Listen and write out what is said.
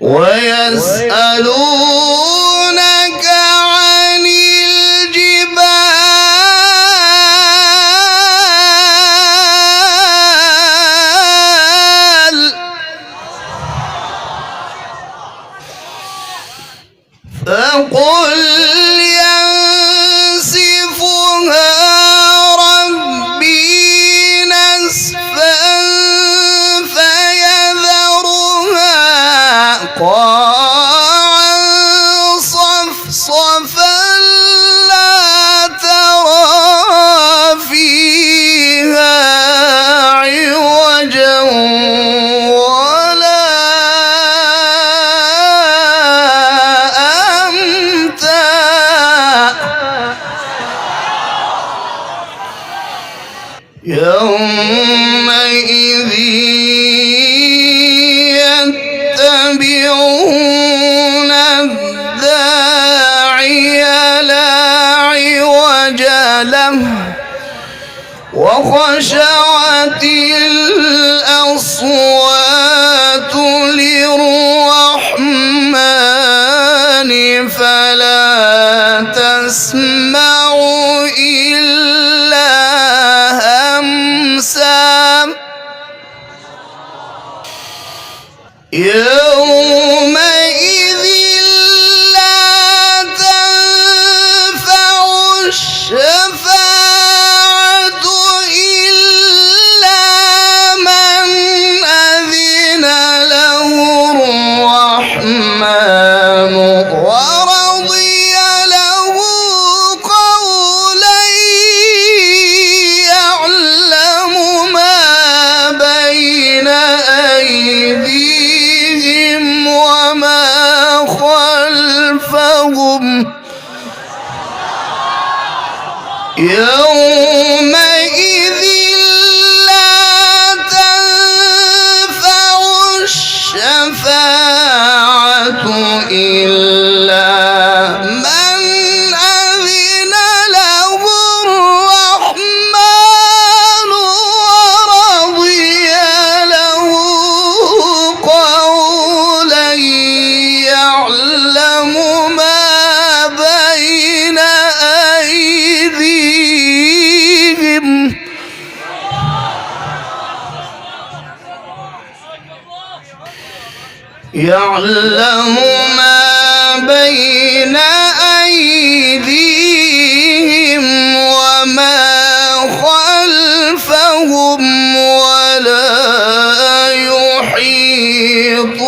ويسألونك عن الجبال فقل ينسفها ربي نسفا فيذرها قاعا صفصفا لا ترى فيها عوجا ولا أمتا يومئذ يتبعون الداعي لا عوج له وخشعت الأصوات للرحمن فلا تسمع إلا همسا يومئذ لا تنفع الشفاعة إلا من أذن له الرحمن ورضي له قولا يعلم ما بين أيديهم وما خلفهم يومئذ لا تنفع الشفاعة إلا من أذن له الرحمن ورضي له قولا يعلم ما بين أيديهم يعلم ما بين أيديهم وما خلفهم ولا يحيطون